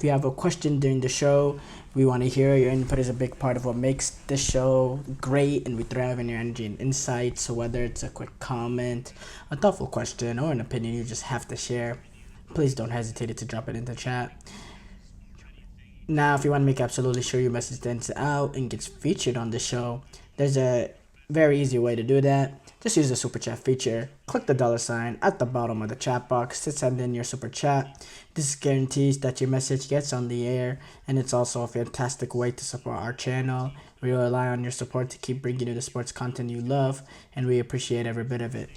If you have a question during the show, we want to hear your input is a big part of what makes the show great, and we thrive in your energy and insights. So whether it's a quick comment, a thoughtful question, or an opinion you just have to share, please don't hesitate to drop it in the chat. Now, if you want to make absolutely sure your message stands out and gets featured on the show, there's a very easy way to do that. Just use the super chat feature. Click the $ at the bottom of the chat box to send in your super chat. This guarantees that your message gets on the air, and it's also a fantastic way to support our channel. We rely on your support to keep bringing you the sports content you love, and we appreciate every bit of it.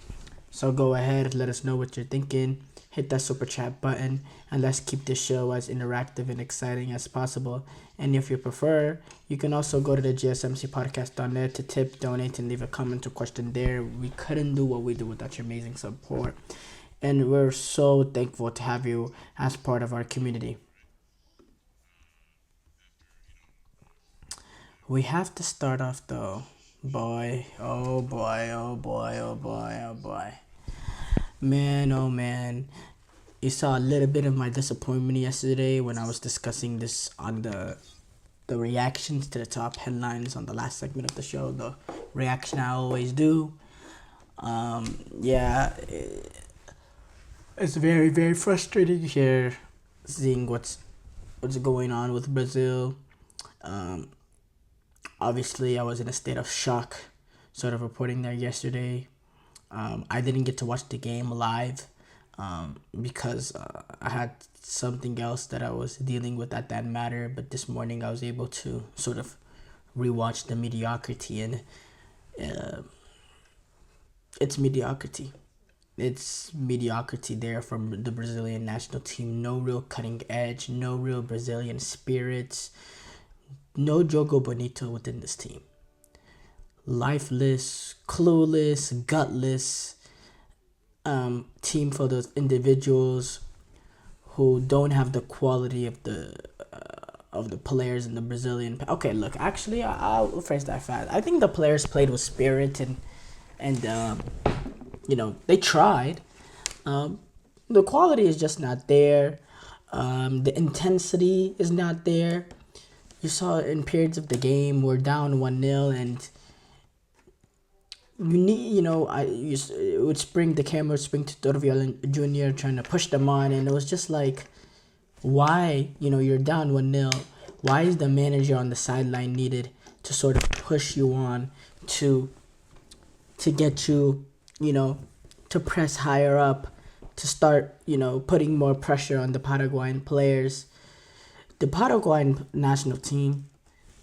So go ahead, let us know what you're thinking. Hit that super chat button, and let's keep this show as interactive and exciting as possible. And if you prefer, you can also go to the gsmcpodcast.net to tip, donate, and leave a comment or question there. We couldn't do what we do without your amazing support, and we're so thankful to have you as part of our community. We have to start off though. Boy, oh boy, oh boy, oh boy, oh boy. Man, oh man. You saw a little bit of my disappointment yesterday when I was discussing this on the reactions to the top headlines on the last segment of the show, the reaction I always do. Yeah, it's very, very frustrating here seeing what's going on with Brazil. Obviously, I was in a state of shock, sort of reporting there yesterday. I didn't get to watch the game live because I had something else that I was dealing with at that matter. But this morning I was able to sort of rewatch the mediocrity, and it's mediocrity. It's mediocrity there from the Brazilian national team. No real cutting edge, no real Brazilian spirits, no Jogo Bonito within this team. Lifeless, clueless, gutless team for those individuals who don't have the quality of the players in the Brazilian. Okay, look, actually, I'll phrase that fast. I think the players played with spirit and they tried. The quality is just not there. The intensity is not there. You saw in periods of the game we're down 1-0 and you need, it would spring, the camera would spring to Dorviel Jr. trying to push them on, and it was just like, why, you're down 1-0. Why is the manager on the sideline needed to sort of push you on to get you, to press higher up, to start, putting more pressure on the Paraguayan players? The Paraguayan national team,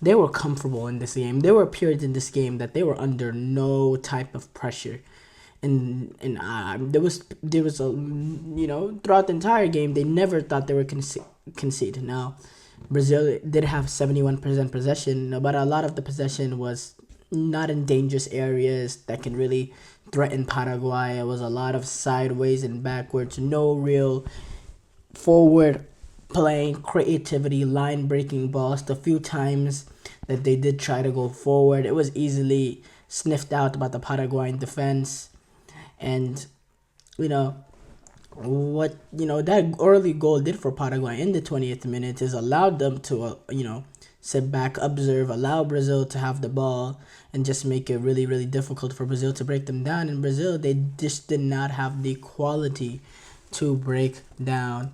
they were comfortable in this game. There were periods in this game that they were under no type of pressure, and there was a throughout the entire game they never thought they were concede. Now, Brazil did have 71% possession, but a lot of the possession was not in dangerous areas that can really threaten Paraguay. It was a lot of sideways and backwards, no real forward playing creativity, line breaking balls. The few times that they did try to go forward, it was easily sniffed out by the Paraguayan defense. And that early goal did for Paraguay in the 20th minute is allowed them to sit back, observe, allow Brazil to have the ball, and just make it really, really difficult for Brazil to break them down. In Brazil, they just did not have the quality to break down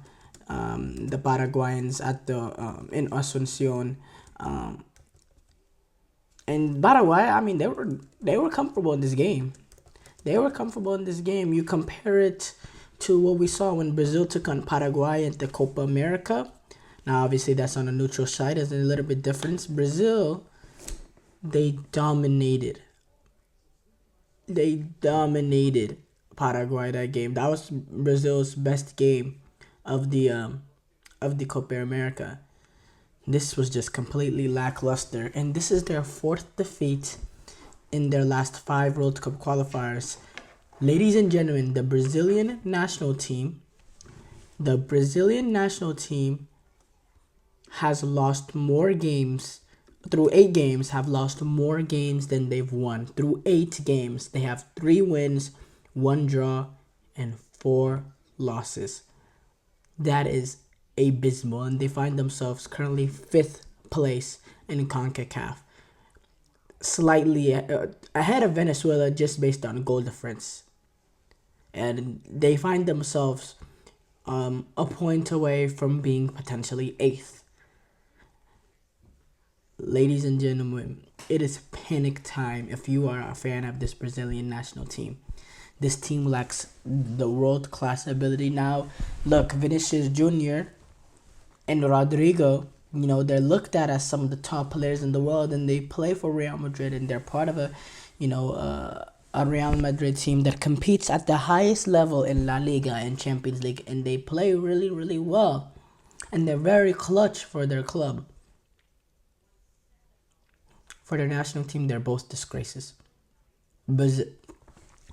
the Paraguayans at the in Asuncion. And Paraguay, they were comfortable in this game. You compare it to what we saw when Brazil took on Paraguay at the Copa America. Now, obviously, that's on a neutral side. There's a little bit difference. Brazil, they dominated Paraguay that game. That was Brazil's best game of the Copa America. This was just completely lackluster, and this is their 4th defeat in their last 5 World Cup qualifiers. Ladies and gentlemen, the Brazilian national team has lost more games. Through 8 games, have lost more games than they've won. Through 8 games, they have 3 wins, 1 draw, and 4 losses. That is abysmal, and they find themselves currently fifth place in CONCACAF, slightly ahead of Venezuela just based on goal difference. And they find themselves a point away from being potentially eighth. Ladies and gentlemen, it is panic time if you are a fan of this Brazilian national team. This team lacks the world-class ability. Now, look, Vinicius Jr. and Rodrigo, they're looked at as some of the top players in the world, and they play for Real Madrid, and they're part of a Real Madrid team that competes at the highest level in La Liga and Champions League, and they play really, really well, and they're very clutch for their club. For their national team, they're both disgraces. But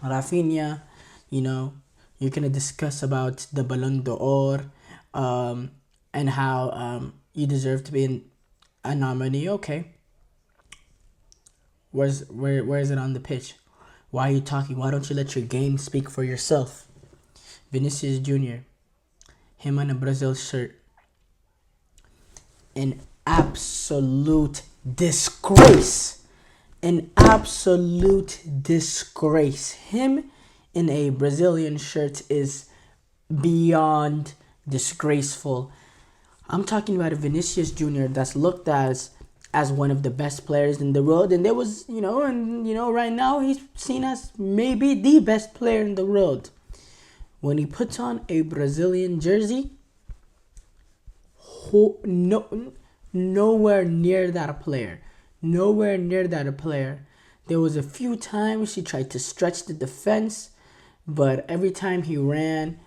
Rafinha, you're gonna discuss about the Ballon d'Or, and how you deserve to be a nominee. Okay, where is it on the pitch? Why are you talking? Why don't you let your game speak for yourself? Vinicius Jr., him on a Brazil shirt, an absolute disgrace. An absolute disgrace. Him in a Brazilian shirt is beyond disgraceful. I'm talking about a Vinicius Jr. that's looked as one of the best players in the world, and there was, right now he's seen as maybe the best player in the world. When he puts on a Brazilian jersey, nowhere near that player. Nowhere near that a player. There was a few times he tried to stretch the defense, but every time he ran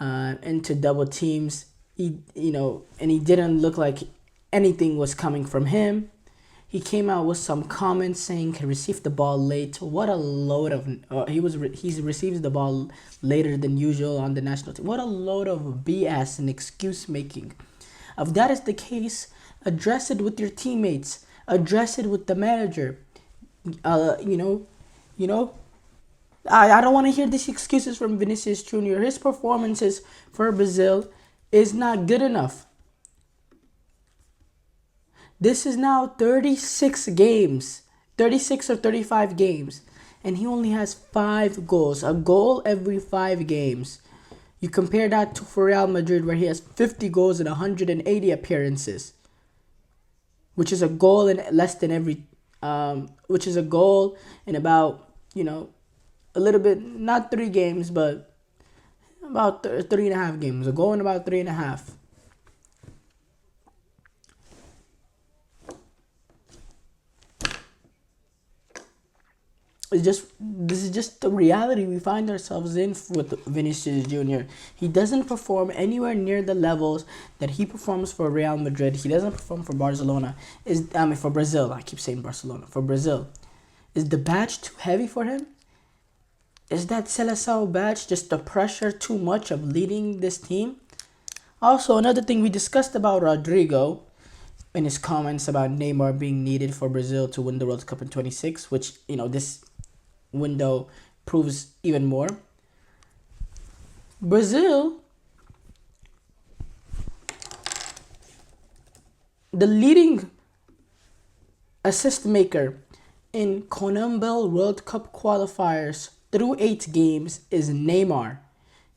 into double teams, and he didn't look like anything was coming from him. He came out with some comments saying he received the ball late. What a load of he receives the ball later than usual on the national team. What a load of BS and excuse making. If that is the case, address it with your teammates. Address it with the manager. I don't want to hear these excuses from Vinicius Jr. His performances for Brazil is not good enough. This is now 36 games, 36 or 35 games, and he only has 5 goals, a goal every 5 games. You compare that to for Real Madrid, where he has 50 goals in 180 appearances, which is a goal in less than every, which is a goal in about, a little bit, not 3 games, but about 3.5 games. A goal in about 3.5. This is just the reality we find ourselves in with Vinicius Jr. He doesn't perform anywhere near the levels that he performs for Real Madrid. He doesn't perform for Barcelona. For Brazil. I keep saying Barcelona. For Brazil. Is the badge too heavy for him? Is that Seleção badge just the pressure too much of leading this team? Also, another thing we discussed about Rodrigo in his comments about Neymar being needed for Brazil to win the World Cup in 26, which, this window proves even more. Brazil, the leading assist maker in CONMEBOL World Cup qualifiers through 8 games is Neymar.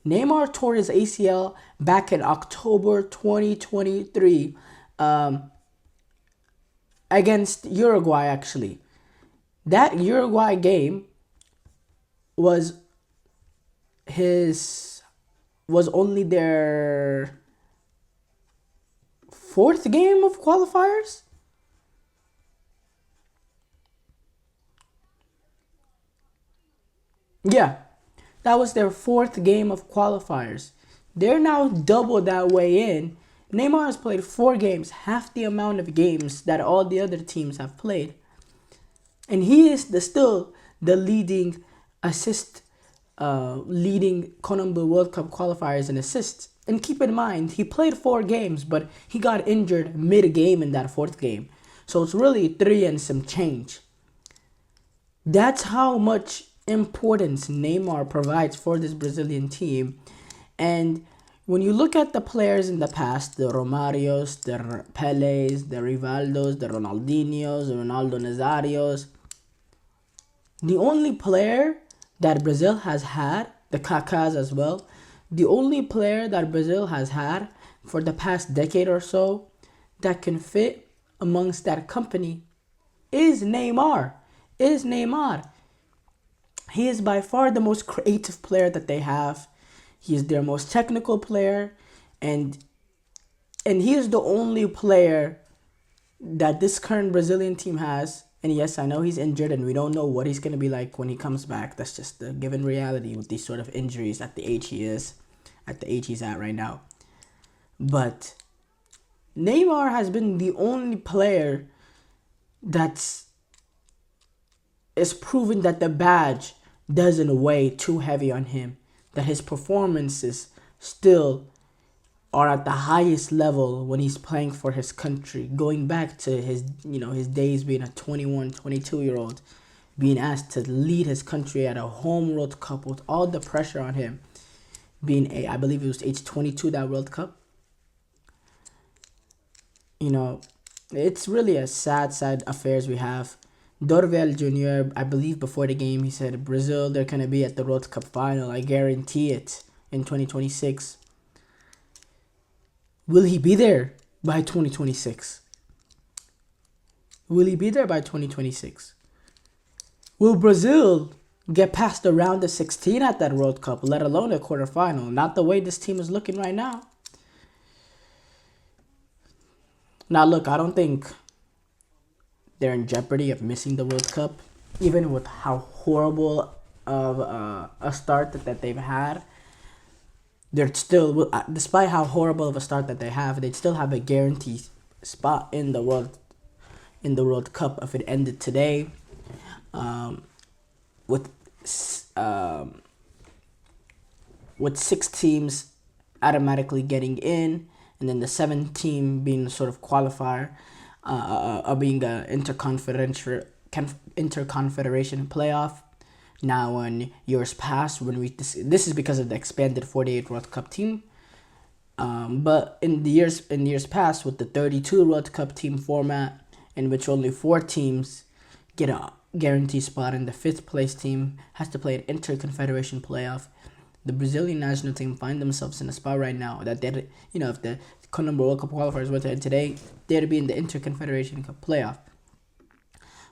Neymar tore his ACL back in October 2023 against Uruguay, actually. That Uruguay game was only their 4th game of qualifiers. Yeah, that was their 4th game of qualifiers. They're now double that way in. Neymar has played 4 games, half the amount of games that all the other teams have played. And he is still the leading CONMEBOL World Cup qualifiers in assists. And keep in mind, he played 4 games, but he got injured mid-game in that 4th game. So it's really 3 and some change. That's how much importance Neymar provides for this Brazilian team. And when you look at the players in the past, the Romarios, the Peles, the Rivaldos, the Ronaldinhos, the Ronaldo Nazarios, the only player that Brazil has had, the Kakas as well, the only player that Brazil has had for the past decade or so that can fit amongst that company is Neymar. He is by far the most creative player that they have. He is their most technical player, and he is the only player that this current Brazilian team has. And yes, I know he's injured, and we don't know what he's gonna be like when he comes back. That's just the given reality with these sort of injuries at the age he's at right now. But Neymar has been the only player that's is proven that the badge doesn't weigh too heavy on him, that his performances still are at the highest level when he's playing for his country, going back to his days being a 21, 22-year-old, being asked to lead his country at a home World Cup with all the pressure on him, I believe it was age 22, that World Cup. It's really a sad affairs we have. Dorval Jr., I believe before the game, he said, Brazil, they're going to be at the World Cup final. I guarantee it in 2026. Will he be there by 2026? Will Brazil get past the round of 16 at that World Cup, let alone a quarterfinal? Not the way this team is looking right now. Now, look, I don't think they're in jeopardy of missing the World Cup, even with how horrible of a start that they've had. They're still, despite how horrible of a start that they have, they'd still have a guaranteed spot in the World Cup if it ended today. With 6 teams automatically getting in, and then the 7th team being a sort of qualifier, being an interconfederation playoff. Now, in years past, this is because of the expanded 48 World Cup team. But in years past, with the 32 World Cup team format, in which only 4 teams get a guaranteed spot, and the 5th place team has to play an interconfederation playoff, the Brazilian national team find themselves in a spot right now that if the Colombo World Cup qualifiers were to end today, they'd be in the Interconfederation Cup playoff.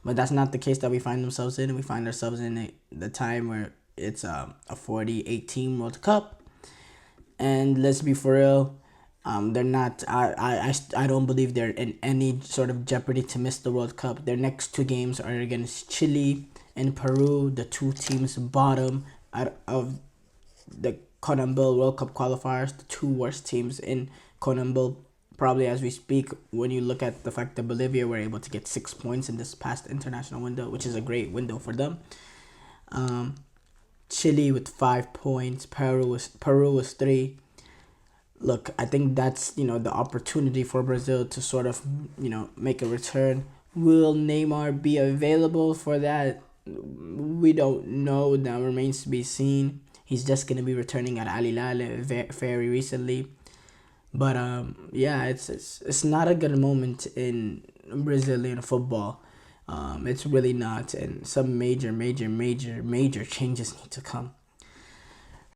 But that's not the case that we find ourselves in. We find ourselves in the time where it's a 48-team World Cup. And let's be for real, they're not. I don't believe they're in any sort of jeopardy to miss the World Cup. Their next 2 games are against Chile and Peru, the 2 teams bottom out of the CONMEBOL World Cup qualifiers, the 2 worst teams in CONMEBOL, probably as we speak, when you look at the fact that Bolivia were able to get 6 points in this past international window, which is a great window for them. Chile with 5 points, Peru was 3. Look, I think that's, the opportunity for Brazil to sort of, make a return. Will Neymar be available for that? We don't know. That remains to be seen. He's just going to be returning at Al Hilal very recently. But, it's not a good moment in Brazilian football. It's really not. And some major changes need to come.